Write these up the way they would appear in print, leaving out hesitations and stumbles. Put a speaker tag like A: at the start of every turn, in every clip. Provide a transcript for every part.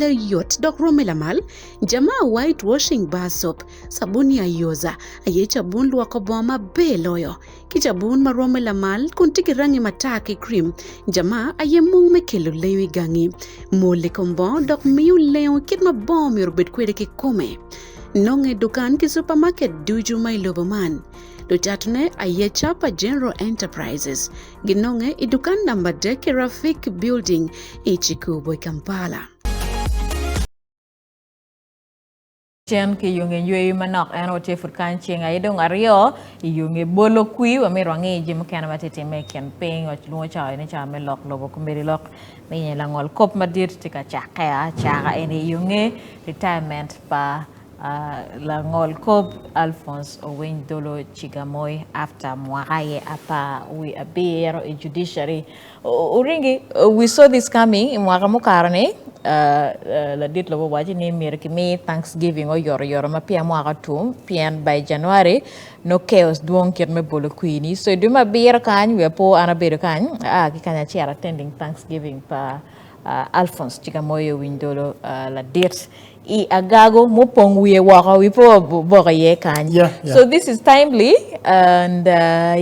A: yot dok romelamal jamaa whitewashing bar soap sabuni ayoza aye chabun luoko boma beloyo kichabun ma romelamal kun tiki rangi mataki cream jamaa aye mung me kelo lewi gangi mole kombo dok miu leo kit ma bom yorbet kwede ki kome nonge dukan ki supermarket duju mai loboman do chatune aye chapa General Enterprises ginonge idukan number deke Rafik Building ichikubo Kampala.
B: Chen ki yunge yue manok eno te furkan chenga idong ario yunge bolo kui wa me rangi jim kana matete me campaign wa lungo cha ene cha me lok logo kumberi lok me la ngol kop madir tika cha ene yunge retirement pa la ngol kop Alphonse Owiny Dollo Chigamoy after mwagaye apa we abero in judiciary uringi we saw this coming mwagamu karane Ladit lobo waji ni mirki me Thanksgiving o yor ma pia mwaga tum pian by January no chaos duong kit me bolo queenie so do ma beer kan we po ana beer kan ki kanya chair attending Thanksgiving pa Alphonse Chigamoy Owiny Dollo Ladit I agago mo pong we waka we po boye kan so this is timely and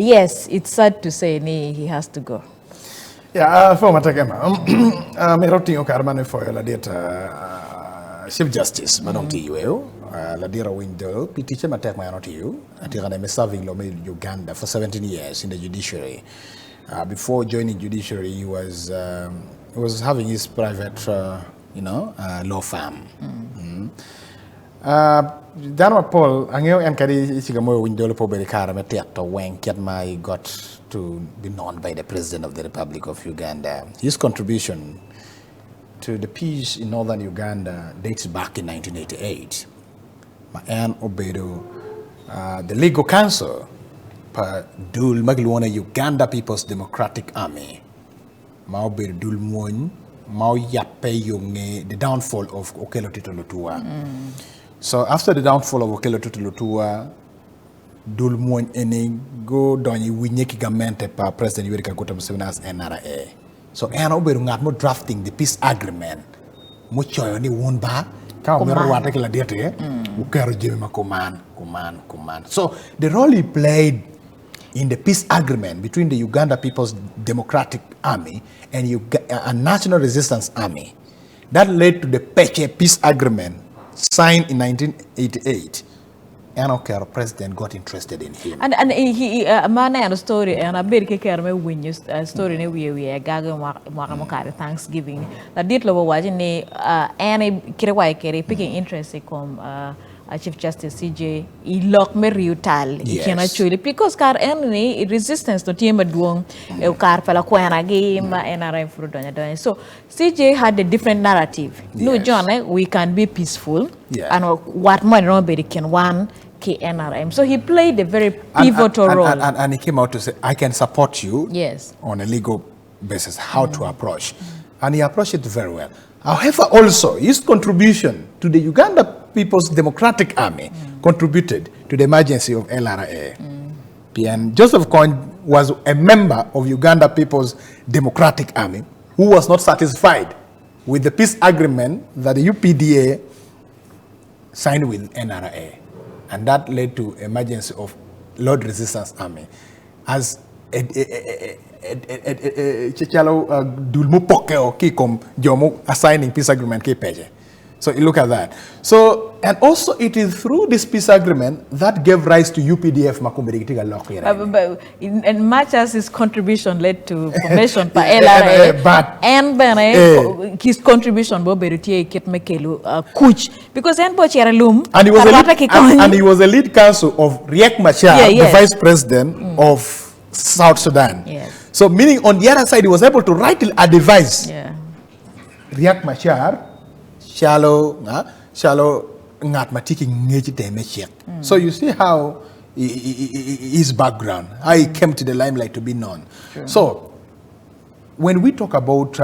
B: yes it's sad to say he has to go.
C: Yeah, for matagama. Me roti o karmane for Ladit Chief Justice Madam TUO Ladit Owiny Dollo petition matek my not you atirane me serving lo me Uganda for 17 years in the judiciary. Before joining judiciary he was having his private law firm. Dana Paul angeo en kadi Chigamoy Owiny Dollo po beri kara me tek to wen ket my got to be known by the President of the Republic of Uganda. His contribution to the peace in northern Uganda dates back in 1988. Ma'an Obedo, the legal counsel pa dul magluona Uganda People's Democratic Army. Ma Obedo dul moon mau yappe yonge the downfall of Okello Titolotua. So after the downfall of Okello Titolotua, dul moon ene go donyi winyeki gamente pa President Yoweri Kaguta Museveni as NRA. So eno obedo ngat mo drafting the peace agreement. Mo choyo ni won ba ka o mero wata kila diete ukero jemi ma command. So the role he played in the peace agreement between the Uganda People's Democratic Army and National Resistance Army that led to the Peche peace agreement signed in 1988. And president got interested in him.
B: And he man and a story and a bit kerme win you story ne we gaga mwakamokare Thanksgiving. La dit lo waji ne ane kirewai kere picking interest kom Chief Justice CJ I lock me riutal can actually because car any resistance to team duong car pala kwena game NRM for donya. So CJ had a different narrative. No John we can be peaceful and what more nobody can want NRM. So he played a very pivotal role.
C: And he came out to say, I can support you on a legal basis, how to approach. And he approached it very well. However, also, his contribution to the Uganda People's Democratic Army contributed to the emergency of LRA. And Joseph Kony was a member of Uganda People's Democratic Army who was not satisfied with the peace agreement that the UPDA signed with NRA. And that led to emergency of Lord Resistance Army as Chichalo Dulmu Pokeo Kikom Jomo assigning peace agreement Kipeje. So you look at that. So and also it is through this peace agreement that gave rise to UPDF Makumbiritiga Loki.
B: And much as his contribution led to formation by LRA and his contribution Boberutie Kit Mekelu Kuch because
C: and he was a lead counsel of Riek Machar, the vice president of South Sudan. So meaning on the other side he was able to write a device. Riek Machar shallow ngat matiki ngeji teme check. So you see how his background, how he came to the limelight to be known. So when we talk about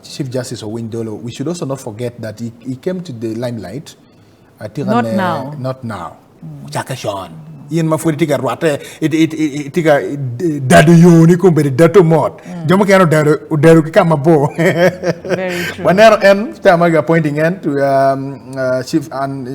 C: Chief Justice Owiny Dollo, we should also not forget that he came to the limelight
B: not now.
C: Chaka Sean. yen ma furi tika rwate tika dadu yoni ko be datu mod jomo kano daru ki kama bo
B: Very true.
C: wanero en tamaga appointing en to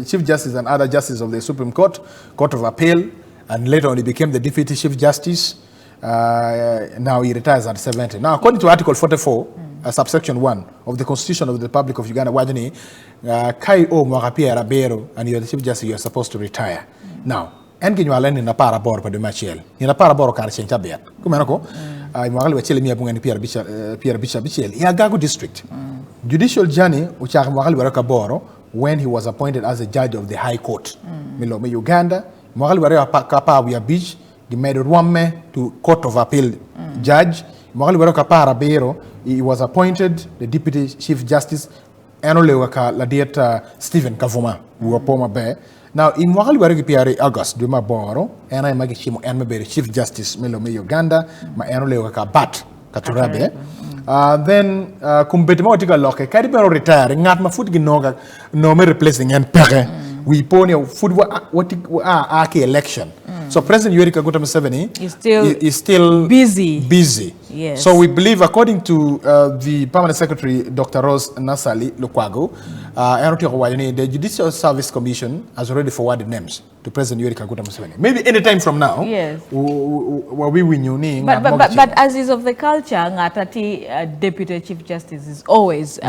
C: chief justice and other justices of the Supreme Court, Court of Appeal, and later on he became the deputy chief justice. Now he retires at 70. Now according to Article 44 subsection 1 of the Constitution of the Republic of Uganda, wajani kai o mwakapia rabero, and you're the chief justice, you're supposed to retire. Now en ki nywala ni na para bor pa de machiel ni na para bor kar chencha bet kumena ko mwakali wachele mi abunga ni Pierre Bishop Bichel ya Gago district judicial journey uchaka mwakali waraka boro when he was appointed as a judge of the High Court milo me Uganda mwakali waraka kapa we beach the made Rwame to Court of Appeal judge mwakali waraka para bero he was appointed the deputy chief justice enole waka Ladit Stephen Kavuma uwapoma be. Now, in Wakali Warigi Piari August, do my boro, and I make him and my Chief Justice Melo me Uganda, my annual bat, Katurabe. Then, Kumbetimotica Loke, Caribero retire, not my foot ginoga, no me replacing and pere. We pony food what election. So President Yoweri Kaguta Museveni is still busy.
B: Yes.
C: So we believe, according to the Permanent Secretary, Dr. Rose Nasali Lukwago, the Judicial Service Commission has already forwarded names to President Yoweri Kaguta Museveni. Maybe any time from now,
B: yes.
C: we win you.
B: But as is of the culture, Ngatati Deputy Chief Justice is always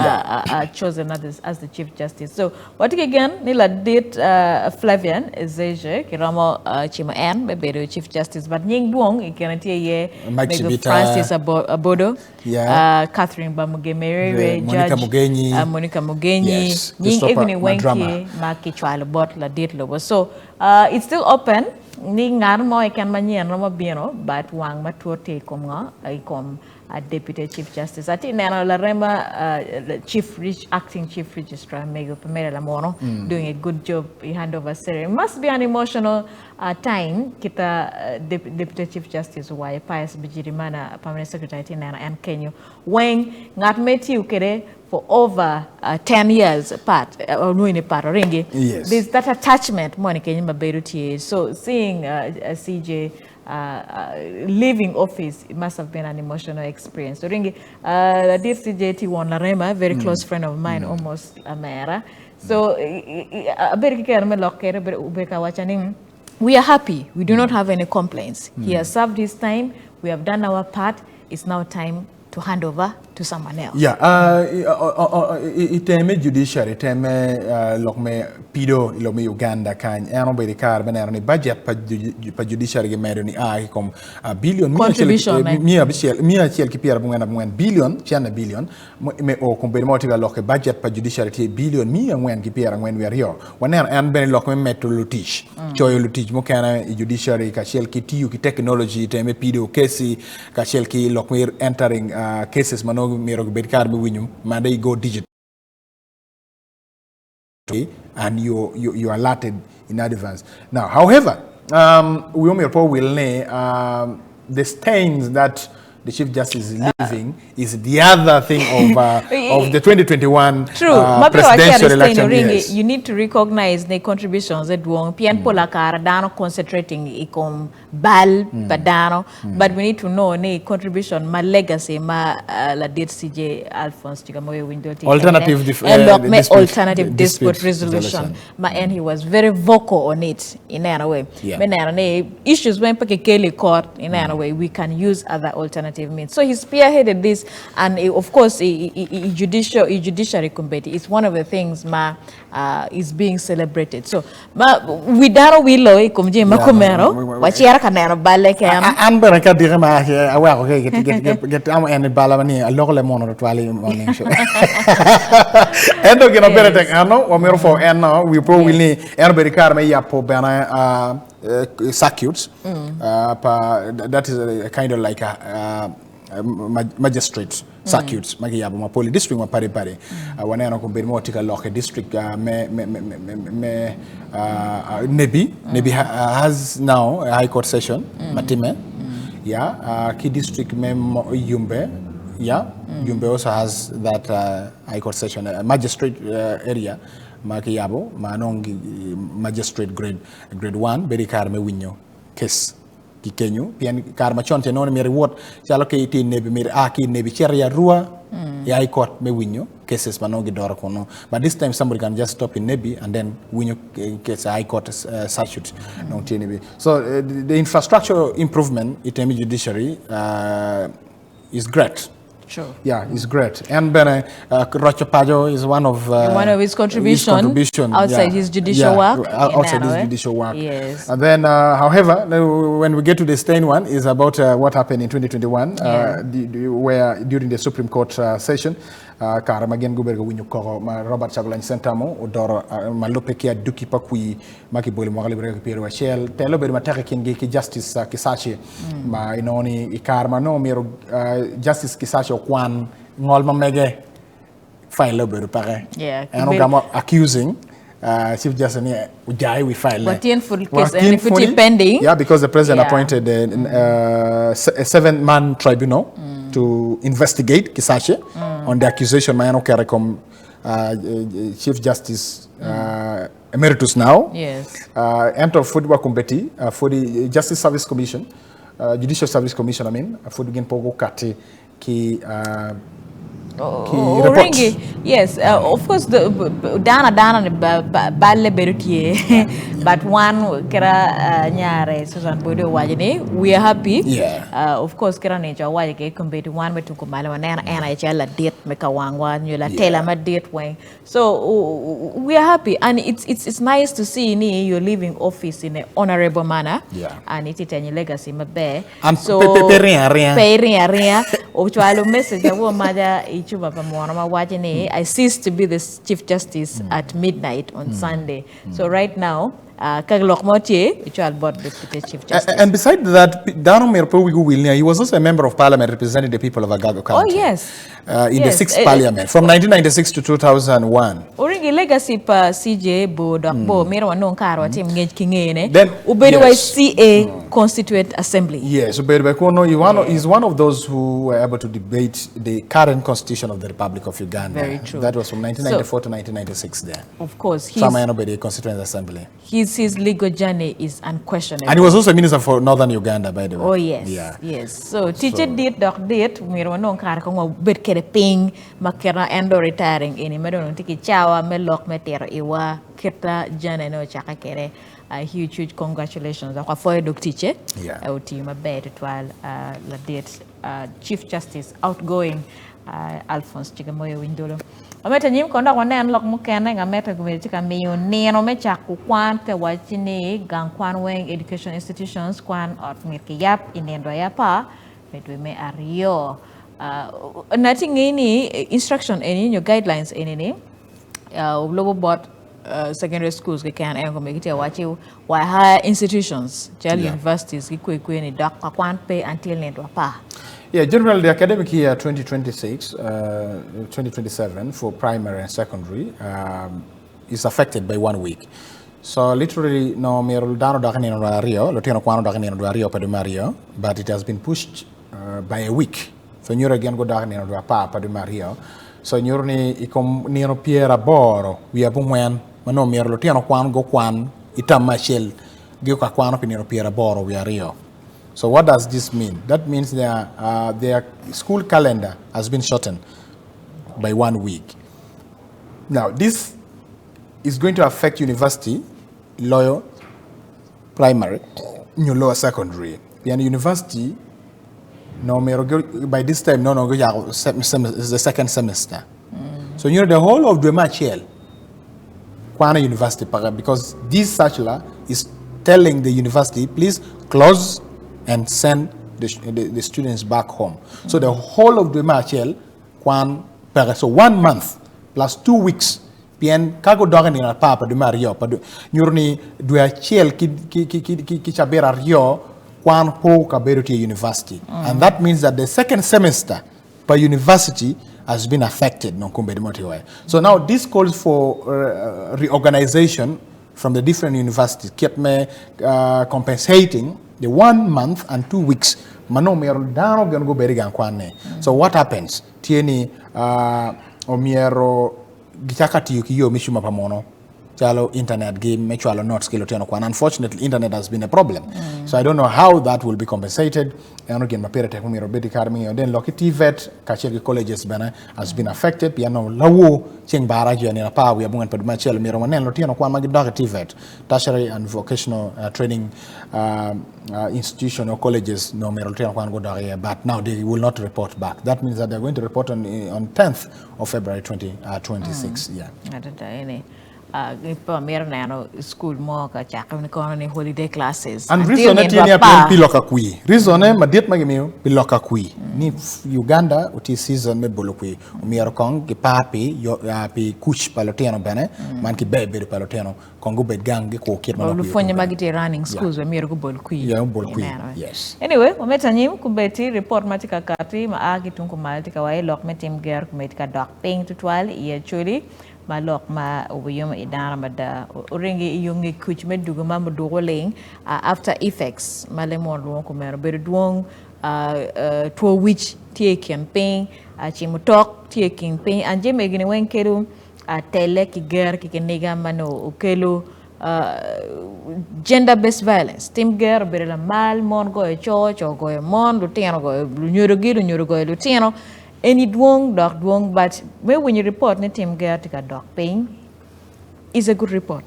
B: chosen as the Chief Justice. So what again? Nila did Flavian Zeje Kiramo Chima N, maybe Chief Justice, but Ning Duong, Ikanati Francis Abodo, Catherine Bamugemere, Judge Monica Mugenyi, Ning Evening Wenki, Maki Chwala Botla Ladit Lobo. So it's still open. Ning Narmo, I can mania Roma Bieno, but Wang Matuote Konga, I come a Deputy Chief Justice. I think Nana Larema, Acting Chief Registrar, Mego Pamela Lamono, doing a good job in handover ceremony. It must be an emotional time. Kita Deputy Chief Justice, why Pius Bijirimana, Permanent Secretary Nana and Kenya, when not met you for over 10 years apart, or no in a part,
C: yes.
B: There's that attachment, Monica Beruti. So seeing CJ leaving office, it must have been an emotional experience. So ringi this CJT won Larema, very close friend of mine, almost Amera. So we are happy. We do not have any complaints. He has served his time. We have done our part. It's now time to hand over to someone else.
C: Yeah, iteme judiciary, iteme lokme pido ilome Uganda kan eno be kar benero ni budget pa judiciary ge medo ni kom billion
B: contribution
C: mia chiel ki piera bungen billion chana billion me o kombe mo tiga lokke budget pa judiciary ti billion mia ngwen ki piera ngwen wer yo wanero en ben lokme metro lutich choyo lutich mo kana judiciary ka chiel ki tiu ki technology iteme pido kesi ka chiel ki lokme entering cases mano miro bedkar be winyum mande go digital and you are alerted in advance. Now, however, we will lay the stains that the Chief Justice is leaving is the other thing of the 2021 presidential election. Yes.
B: You need to recognize the contributions that won Pian Pola Caradano concentrating ikom bal badano, but we need to know the contribution my legacy ma Ladit CJ Alphonse Chigamoyo window
C: alternative
B: dispute resolution. And he was very vocal on it in any way. Issues when Pakekele court in any way we can use other alternative means. So he spearheaded this, and of course, judiciary committee is one of the things is being celebrated. So, we daro willow kumje makumero, wachiara kanero baleke am.
C: Amber ka dire ma awa ko get am en balabani alogole mono twali morning show. Endo gino beretek ano o mero fo en we probably erbe kar me yapo bana circuits. That is a kind of like a magistrate circuits. Magi yabu ma poli district ma pare pare. Wanena ko be motika loke district Nebi has now a high court session. Matime. Yeah. Ki district me yumbe. Yeah, Jumbe also has that High Court session, magistrate area. Maki yabo, manong magistrate grade 1, beri karme winyo case. Kikenyu, pian karma chonte non mi reward, chalo ke iti nebi mir aki nebi cheria rua, ya High Court me winyo cases manongi dora kono. But this time somebody can just stop in nebi and then winyo case High Court statute non nebi. So the infrastructure improvement itemi judiciary is great.
B: Sure.
C: Yeah, it's great. And Ben Rochapajo is one of
B: his contribution outside his judicial work.
C: Outside his judicial work.
B: Yes.
C: And then, however, when we get to the Stain one, is about what happened in 2021, where during the Supreme Court session, Karamagen Guberga Winyuko, Robert Chagulan Sentamo, Odoro Malopekia Duki Pakui, Makiboli Mogalibra Piero Shell, Telobe Mataki Kingi Justice Kisachi, my Inoni Ikarma no Miro Justice Kisachi Kwan Ngolma Mege file pare.
B: Yeah.
C: And Ogama accusing Chief Justice Ujai we file.
B: But in full case and if it's pending.
C: Yeah, because the president appointed a 7-man tribunal to investigate Kisache on the accusation Mayano Karakom Chief Justice Emeritus now.
B: Yes.
C: Enter football competi for the Justice Service Commission, Judicial Service Commission, I mean, for the Genpogo Kati ki
B: Ringi, yes, of course, the Dana Balle Berutier, but one Kera Nyare Susan Bodo Wajane, we are happy.
C: Yeah.
B: Of course, Kera Nature Wajake compared to one with Tukumala and NHL date Mekawangwa, Nula Taylor date wing. So we are happy, and it's nice to see your leaving office in an honorable manner.
C: Yeah.
B: And it's in your legacy, my bear.
C: And
B: so Peria, message I ceased to be the Chief Justice at midnight on Sunday. So right now,
C: and besides that, he was also a member of parliament representing the people of Agago County.
B: Oh, yes.
C: In the 6th parliament, from 1996 to 2001.
B: Oringi legacy pa CJ Bo Bo Mero no Karo Tim Ngej Kingene.
C: Then
B: CA Constituent Assembly.
C: Yes, Uberebekono is one of those who were able to debate the current constitution of the Republic of Uganda.
B: Very true.
C: That was from 1994 to 1996 there.
B: Of course.
C: The Constituent Assembly.
B: His legal journey is unquestionable.
C: And he was also a minister for Northern Uganda, by the way.
B: Oh, yes.
C: Yeah.
B: Yes. So, teacher did Mero no Karo bit ping makera endo retiring ini meron tiki chawa melok metero iwa kita jana no chaka kere huge congratulations akwa for dok teacher team bed twal Ladit Chief Justice outgoing Alphonse Chigamoyo Windolo ameta nyim konda kwa nen lok mukene ngameta kumeli chika miyo neno mecha kukwan te wachini gang kwan weng education institutions kwan ot mirki yap inendo yapa medwe me ario nothing any instruction any your guidelines any global board secondary schools can make it watch you why higher institutions universities kwan pay until netwa pa.
C: Yeah, generally the academic year 2026-2027 for primary and secondary is affected by 1 week. So literally no mero dano dakani no Rio, lotino kwano dakani no Rio Mario, but it has been pushed by a week. So nyoro again go dakani no pa de Mario. So nyoro ni ikom nino piera boro we abungwen mano mero lotino kwano go kwan itam machel go ka kwano pinero piera boro we Rio. So what does this mean? That means their school calendar has been shortened by 1 week. Now this is going to affect university, lower primary, new lower secondary. And university, no by this time no go is the second semester. So you know the whole of the Machel Kwana University because this circular is telling the university please close and send the students back home. So the whole of the Machel Kwan so 1 month plus 2 weeks bien kago dogan na papa de Mario pa nyurni dua chel ki chabera rio kwan po kaberuti university and that means that the second semester per university has been affected no kumbe de. So now this calls for reorganization from the different universities kept me compensating the 1 month and 2 weeks mano miero dano gan go beri gan kwane. So what happens? Tieni o miero gichakati yukiyo mishuma pamono. Chalo internet game mechualo not skill oteno kwan. Unfortunately, internet has been a problem. So I don't know how that will be compensated. And again, mapere tek mumiro bedi karmi and then loki TVET kachel colleges bana has been affected. Piano lawo cheng baraji ni pa we abungan paduma chelo miro manen loteno kwan magi dog TVET tertiary and vocational training institution or colleges no miro loteno kwan go dog, but now they will not report back. That means that they're going to report on 10th of February 2026. Yeah.
B: School more holiday classes.
C: And reason that you plan piloka kui. Reason madiet magimio piloka kui. Ni Uganda uti season me bolokui. Umiaro kong ki papi yo pi kuch palotiano bene man ki bebe palotiano kongo bedgang ki ko kirma no.
B: Lufonye magite running schools we miro bolokui.
C: Yeah, bolokui. Yes.
B: Anyway, umetanyim kubeti report matika kati maagi tunku maltika wae lok metim ger kumetika doc paying to twal actually malok ma ubiyoma idana mada uringi yungi kuch medugo ma mudogoling after effects malemon lo ko mer berduong to which tie campaign chimutok tie campaign anje megini wenkelu tele ki ger ki nega mano ukelo gender based violence tim ger berela mal mon go e church o go e mon luteno go nyoro go luteno any dwong dog dwong, but when you report ne team get a dog pain is a good report.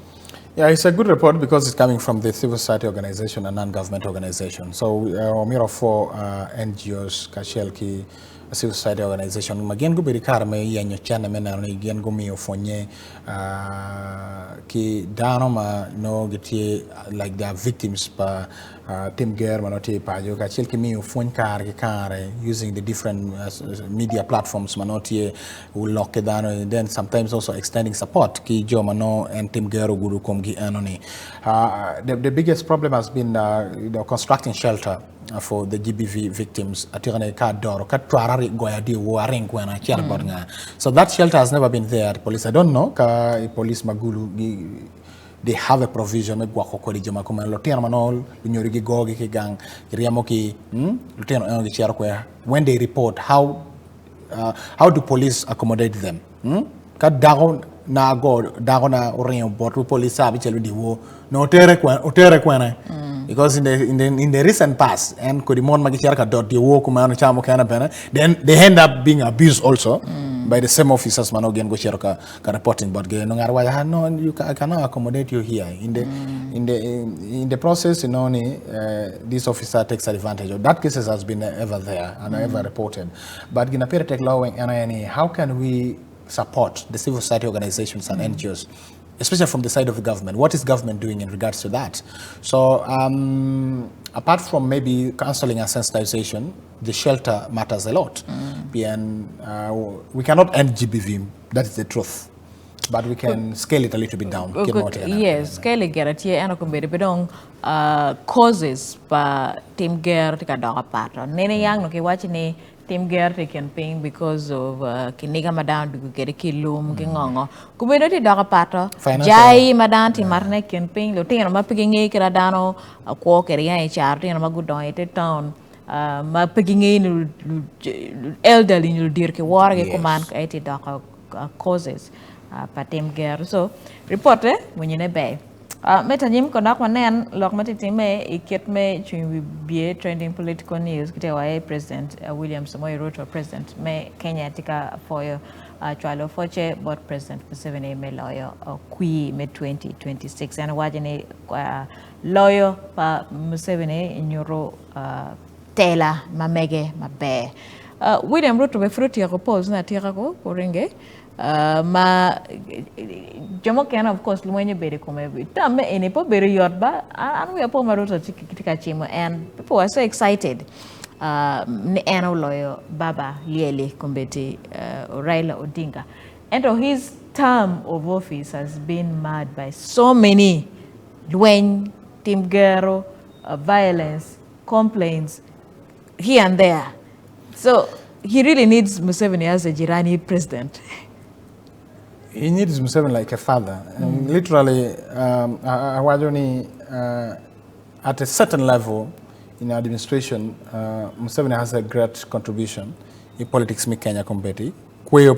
C: Yeah, it's a good report because it's coming from the civil society organization and non-government organization. So, Omiro for NGOs, Kashelki, a civil society organization, Magen go beri karme yanyo chana mena no igen go mi ofonye ki danoma no geti like they are victims pa Tim Ger manote pajo ka chel ki mi ofon kar ki kare using the different media platforms manote will lock down and then sometimes also extending support ki jo mano and Tim Ger guru kom gi anoni. The biggest problem has been constructing shelter for the GBV victims. So that shelter has never been there. Police, I don't know. Police Magulu, they have a provision. When they report, how do police accommodate them? Na go na orin board police abichelu diwo no tere kwena because in the recent past and kodimon magichara ka dot diwo kuma no chamo kana bena then they end up being abused also by the same officers man again go share ka reporting but no ngarwa no you I cannot accommodate you here in the process you know this officer takes advantage of that. Cases has been ever there and ever reported, but gina pere take law and how can we support the civil society organizations and NGOs, especially from the side of the government? What is government doing in regards to that? So apart from maybe counseling and sensitization, the shelter matters a lot. And we cannot end GBV, that is the truth. But we can scale it a little bit down.
B: Yes, scale it get here and bedong causes pa team gear tika dog pattern. Nene yang no ke watching team gear campaign because of kiniga madan to get a kilum kingongo. Kubedo dog pattern. Jai madan ti marne campaign. Lotin ma picking a kiradano a quack area charity and a good donate town. Ma picking in elderly in dear ke war command 80 dog causes. Patem ger so report when you bay metanyim konak manen lok matitime iket me chin be trending political news kite wa President William Samoei Ruto president me Kenya tika for chwalo foche but President Museveni me lawyer kui me 2026 and wajene lawyer pa Museveni nyoro tela mamege mabe William Ruto be fruit ya repose na tira ko porenge ma jomo can of course lumwenye bere kume tame ene po bere yotba and we are po maruto tika chimo and people are so excited ni eno lawyer baba liele kumbeti Raila Odinga and his term of office has been marred by so many Lwen Timgero violence complaints here and there, so he really needs Museveni as a Jirani president.
C: He needs Museveni like a father. Literally, at a certain level, in administration, Museveni has a great contribution in politics in Kenya competi. Kweyo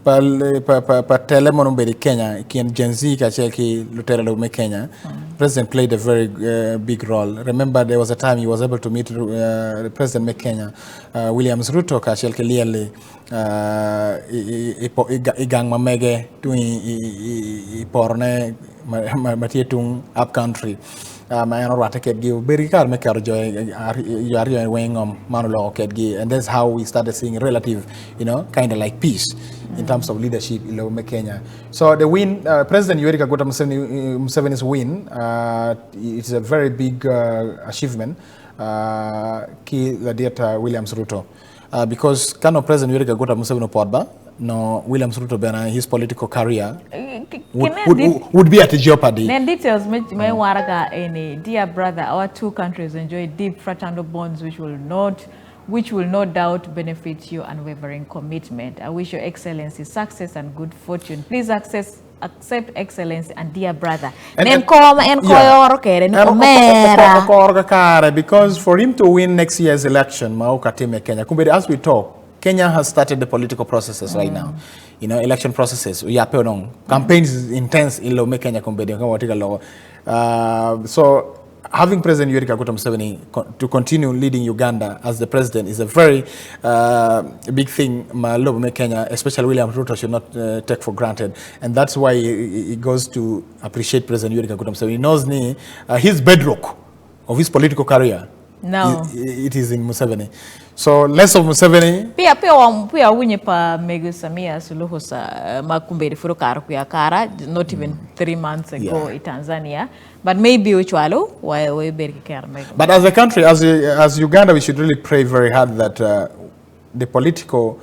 C: pa telemono beri Kenya kien Gen Z ka cheki lutera lo me Kenya. President played a very big role. Remember there was a time he was able to meet the President of Kenya, William Ruto ka cheki liele igang mamege tu iporne matietung up country. My rata ket give very car make our joy you are weighing on manulo ket give, and that's how we started seeing relative, kind of like peace in terms of leadership in Kenya. So the win, President Yoweri Kaguta Museveni's win, it's a very big achievement. Ki Ladit Williams Ruto, because President Yoweri Kaguta Museveni Podba, no Williams Ruto Bena, his political career would be at jeopardy.
B: Then details may waraga any dear brother, our two countries enjoy deep fraternal bonds which will no doubt benefit your unwavering commitment. I wish your excellency success and good fortune. Please accept excellence and dear brother.
C: Because for him to win next year's election, Kenya, as we talk, Kenya has started the political processes right now. Election processes. Campaigns is intense in Kenya. So having President Yoweri Kaguta Museveni to continue leading Uganda as the president is a very big thing. Kenya, especially William Ruto, should not take for granted, and that's why he goes to appreciate President Yoweri Kaguta Museveni. He knows his bedrock of his political career.
B: No,
C: it is in Museveni. So less of Museveni.
B: Pia Owiny pa Megu Samia Suluhu sa makumberi furu kara not even 3 months ago in Tanzania, but maybe uchwalo we beri kara.
C: But as a country, as Uganda, we should really pray very hard that the political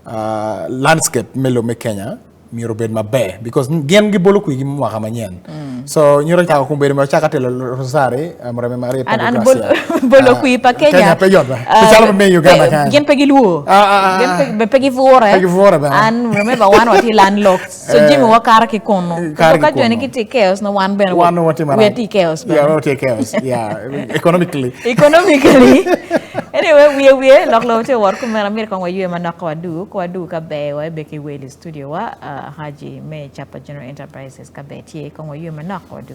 C: landscape melo me Kenya mirobed mabe, because gen gibolo ku gimu wakamanyen. So nyura cha kumberi ma chakate rosare amrame mari pa
B: and bolo ku pa Kenya
C: pechala me Uganda kan
B: gen pegi luo gen pegi vore and remember one what he landlocked, so jimi wakara ki kono ka joni ki take chaos no one ben we take chaos economically anyway we loklo te work mera mir ko wayu ma nakwa du ka be wa be ki we studio wa Haji me chapa General Enterprises ka be tie ko wayu ma nakwa du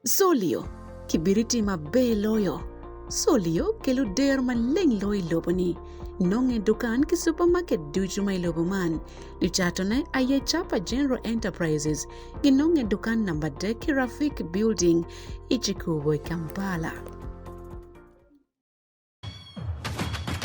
A: Solio kibiriti mabe loyo. Solio kelu der maleng loy loboni. Nonge dukan ki supermarket duju may loboman. Luchatone aye chapa General Enterprises. Ginonge dukan number de Kirafik Building, Ichikubo, Kampala.